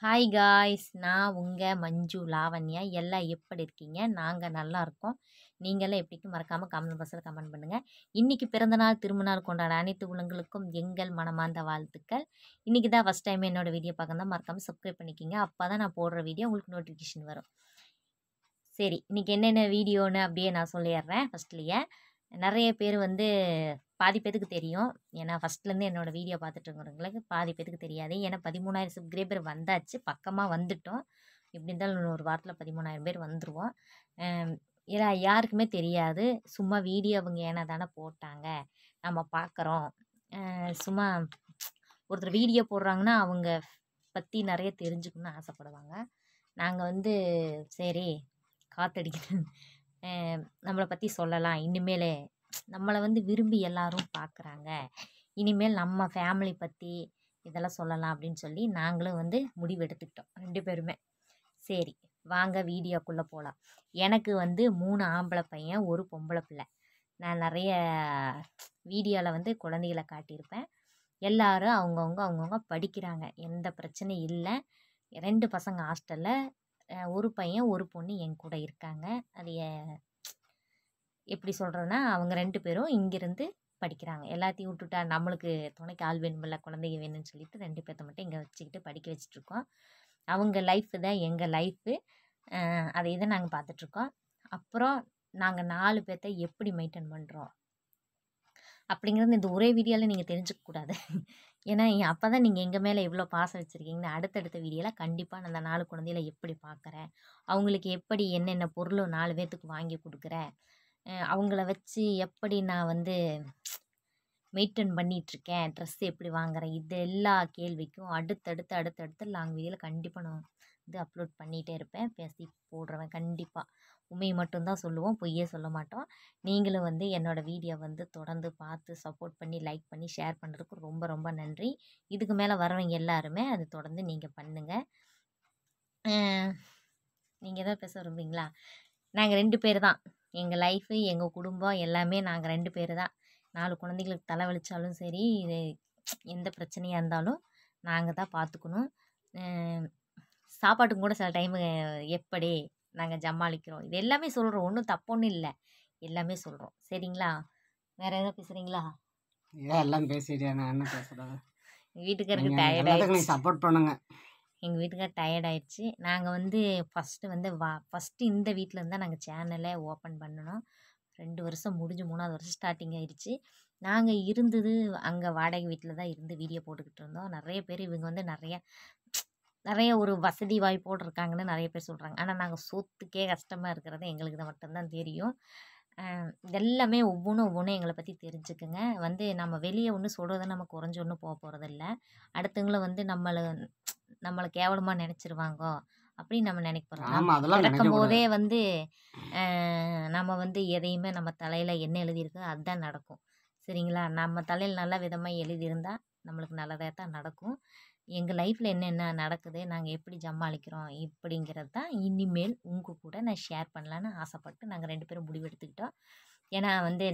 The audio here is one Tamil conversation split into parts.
ஹாய் காய்ஸ், நான் உங்கள் மஞ்சு லாவண்யா. எல்லாம் எப்படி இருக்கீங்க? நாங்கள் நல்லா இருக்கோம். நீங்களும் எப்படிக்கும் மறக்காமல் கமெண்ட் பாக்ஸில் கமெண்ட் பண்ணுங்கள். இன்றைக்கி பிறந்தநாள் திருமணநாள் கொண்டாட அனைத்து உள்ளங்களுக்கும் எங்கள் மனமார்ந்த வாழ்த்துக்கள். இன்றைக்கி தான் ஃபஸ்ட் டைம் என்னோடய வீடியோ பார்க்கணும், மறக்காமல் சப்ஸ்கிரைப் பண்ணிக்கிங்க. அப்போ தான் நான் போடுற வீடியோ உங்களுக்கு நோட்டிஃபிகேஷன் வரும். சரி, இன்றைக்கி என்னென்ன வீடியோன்னு அப்படியே நான் சொல்லிடுறேன். ஃபஸ்ட்லேயே நிறைய பேர் பாதி பேத்துக்கு தெரியும். ஏன்னா ஃபஸ்ட்லேருந்து என்னோடய வீடியோ பார்த்துட்டு இருக்கிறவங்களுக்கு பாதி பேத்துக்கு தெரியாது. ஏன்னா 13,000 சப்ஸ்கிரைபர் வந்தாச்சு, பக்கமாக வந்துட்டோம். எப்படி இருந்தாலும் இன்னும் ஒரு வாரத்தில் 13,000 பேர் வந்துடுவோம். யாருக்குமே தெரியாது. சும்மா வீடியோ அவங்க ஏன்னா தானே போட்டாங்க, நம்ம பார்க்குறோம். சும்மா ஒருத்தர் வீடியோ போடுறாங்கன்னா அவங்க பற்றி நிறைய தெரிஞ்சுக்கணும்னு ஆசைப்படுவாங்க. நாங்கள் சரி காற்றடிக்குது, நம்மளை பற்றி சொல்லலாம். இனிமேல் நம்மளை விரும்பி எல்லாரும் பார்க்குறாங்க, இனிமேல் நம்ம ஃபேமிலி பற்றி இதெல்லாம் சொல்லலாம் அப்படின்னு சொல்லி நாங்களும் முடிவு எடுத்துக்கிட்டோம் 2 பேருமே. சரி வாங்க வீடியோக்குள்ளே போகலாம். எனக்கு 3 ஆம்பளை பையன், 1 பொம்பளை பிள்ளை. நான் நிறைய வீடியோவில் குழந்தைகளை காட்டியிருப்பேன். எல்லாரும் அவங்கவுங்க படிக்கிறாங்க, எந்த பிரச்சனையும் இல்லை. 2 பசங்க ஹாஸ்டலில், 1 பையன் 1 பொண்ணு என் கூட இருக்காங்க. அது எப்படி சொல்கிறேன்னா, அவங்க 2 பேரும் இங்கேருந்து படிக்கிறாங்க. எல்லாத்தையும் விட்டுட்டா நம்மளுக்கு துணைக்கு ஆள் வேணுமில்ல, குழந்தைங்க வேணும்னு சொல்லிட்டு 2 பேர்த்த மட்டும் இங்கே வச்சுக்கிட்டு படிக்க வச்சுட்ருக்கோம். அவங்க லைஃப்பு தான் எங்கள் லைஃபு. அதை இதை நாங்கள் பார்த்துட்ருக்கோம். அப்புறம் நாங்கள் 4 பேர்த்த எப்படி மெயின்டைன் பண்ணுறோம் அப்படிங்கிறது இந்த ஒரே வீடியோவில் நீங்கள் தெரிஞ்சுக்கக்கூடாது. ஏன்னா அப்போ தான் நீங்கள் எங்கள் மேலே எவ்வளோ பாசம் வச்சுருக்கீங்கன்னு அடுத்தடுத்த வீடியோவில் கண்டிப்பாக நான் அந்த 4 குழந்தைகளை எப்படி பார்க்குறேன், அவங்களுக்கு எப்படி என்னென்ன பொருளும் 4 பேர்த்துக்கு வாங்கி கொடுக்குறேன், அவங்கள வச்சு எப்படி நான் மெயின்டைன் பண்ணிகிட்ருக்கேன், ட்ரெஸ் எப்படி வாங்குகிறேன், இது எல்லா கேள்விக்கும் அடுத்தடுத்து லாங் வீடியோவில் கண்டிப்பாக நான் அப்லோட் பண்ணிகிட்டே இருப்பேன். பேசி போடுறவன் கண்டிப்பாக உண்மையை மட்டும்தான் சொல்லுவோம், பொய்யே சொல்ல மாட்டோம். நீங்களும் என்னோடய வீடியோ தொடர்ந்து பார்த்து சப்போர்ட் பண்ணி லைக் பண்ணி ஷேர் பண்ணுறதுக்கு ரொம்ப ரொம்ப நன்றி. இதுக்கு மேலே வரவங்க எல்லாருமே அது தொடர்ந்து நீங்கள் பண்ணுங்கள். நீங்கள் எதாவது பேச விரும்புறீங்களா? நாங்கள் 2 பேர் தான், எங்கள் லைஃபு எங்கள் குடும்பம் எல்லாமே நாங்கள் 2 பேர் தான். 4 குழந்தைகளுக்கு தலை வலித்தாலும் சரி, இது எந்த பிரச்சனையாக இருந்தாலும் நாங்கள் தான் பார்த்துக்கணும். சாப்பாட்டுக்கும் கூட சில டைமு எப்படி நாங்கள் சமாளிக்கிறோம், இது எல்லாமே சொல்கிறோம். ஒன்றும் தப்பொன்றும் இல்லை, எல்லாமே சொல்கிறோம். சரிங்களா? வேறு எதாவது பேசுகிறீங்களா? எல்லாம் பேசிட்டேன், நான் என்ன பேசுகிறது. எங்கள் வீட்டுக்காருக்கு டயர்டாகிடுச்சு, சப்போர்ட் பண்ணுங்க. எங்கள் வீட்டுக்கார் டயர்டாயிடுச்சு. நாங்கள் ஃபஸ்ட்டு இந்த வீட்டிலேருந்து தான் நாங்கள் சேனலை ஓப்பன் பண்ணணும். 2 வருஷம் முடிஞ்சு 3ஆவது வருஷம் ஸ்டார்டிங் ஆயிடுச்சு. நாங்கள் இருந்தது அங்கே வாடகை வீட்டில் தான் இருந்து வீடியோ போட்டுக்கிட்டு இருந்தோம். நிறைய பேர் இவங்க நிறைய ஒரு வசதி வாய்ப்போடு இருக்காங்கன்னு நிறைய பேர் சொல்கிறாங்க. ஆனால் நாங்கள் சொத்துக்கே கஷ்டமாக இருக்கிறது எங்களுக்கு தான் மட்டும்தான் தெரியும். இதெல்லாமே ஒவ்வொன்றும் எங்களை பற்றி தெரிஞ்சுக்குங்க. நம்ம வெளியே ஒன்று சொல்கிறத நம்ம குறைஞ்சி ஒன்றும் போகிறதில்ல. அடுத்தவங்கள நம்மளை கேவலமாக நினச்சிருவாங்கோ அப்படின்னு நம்ம நினைக்க போகிறோம். நடக்கும்போதே நம்ம எதையுமே நம்ம தலையில் என்ன எழுதியிருக்கோ அதுதான் நடக்கும். சரிங்களா? நம்ம தலையில் நல்ல விதமாக எழுதியிருந்தால் நம்மளுக்கு நல்லதாக தான் நடக்கும். எங்கள் லைஃப்பில் என்னென்ன நடக்குது, நாங்கள் எப்படி சமாளிக்கிறோம் இப்படிங்கிறது தான் இனிமேல் உங்கள் கூட நான் ஷேர் பண்ணலான்னு ஆசைப்பட்டு நாங்கள் 2 பேரும் முடிவு எடுத்துக்கிட்டோம். ஏன்னா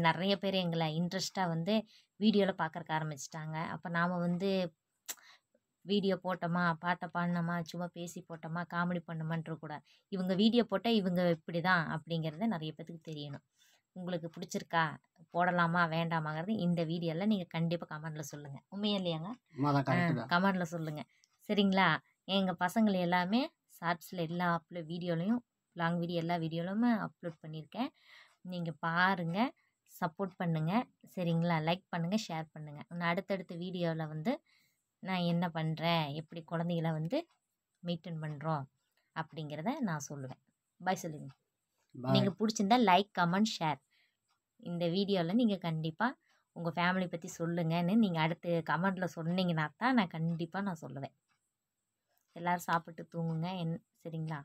நிறைய பேர் எங்களை இன்ட்ரெஸ்ட்டாக வீடியோவில் பார்க்குறக்கு ஆரம்பிச்சிட்டாங்க. அப்போ நாம் வீடியோ போட்டோமா, பாட்டை பாடினோமா, சும்மா பேசி போட்டோமா, காமெடி பண்ணோமான்றக்கூடாது. இவங்க வீடியோ போட்டால் இவங்க இப்படி தான் அப்படிங்கிறத நிறைய பேத்துக்கு தெரியணும். உங்களுக்கு பிடிச்சிருக்கா, போடலாமா வேண்டாமாங்கிறது இந்த வீடியோவில் நீங்கள் கண்டிப்பாக கமெண்டில் சொல்லுங்கள். உண்மையா இல்லையாங்க? கமெண்டில் சொல்லுங்கள். சரிங்களா? எங்கள் பசங்களை எல்லாமே ஷார்ட்ஸில் எல்லா வீடியோலையும் லாங் வீடியோ எல்லா வீடியோலையுமே அப்லோட் பண்ணியிருக்கேன். நீங்கள் பாருங்கள், சப்போர்ட் பண்ணுங்கள். சரிங்களா? லைக் பண்ணுங்கள், ஷேர் பண்ணுங்கள். நான் அடுத்தடுத்த வீடியோவில் நான் என்ன பண்ணுறேன், எப்படி குழந்தைகளை மெயின்டைன் பண்ணுறோம் அப்படிங்கிறத நான் சொல்லுவேன். பாய் சொல்லுங்க. நீங்கள் பிடிச்சிருந்தா லைக், கமெண்ட், ஷேர். இந்த வீடியோவில் நீங்கள் கண்டிப்பாக உங்கள் ஃபேமிலி பற்றி சொல்லுங்கன்னு நீங்கள் அடுத்து கமெண்டில் சொன்னீங்கன்னா தான் நான் கண்டிப்பாக நான் சொல்லுவேன். எல்லோரும் சாப்பிட்டு தூங்குங்க. சரிங்களா?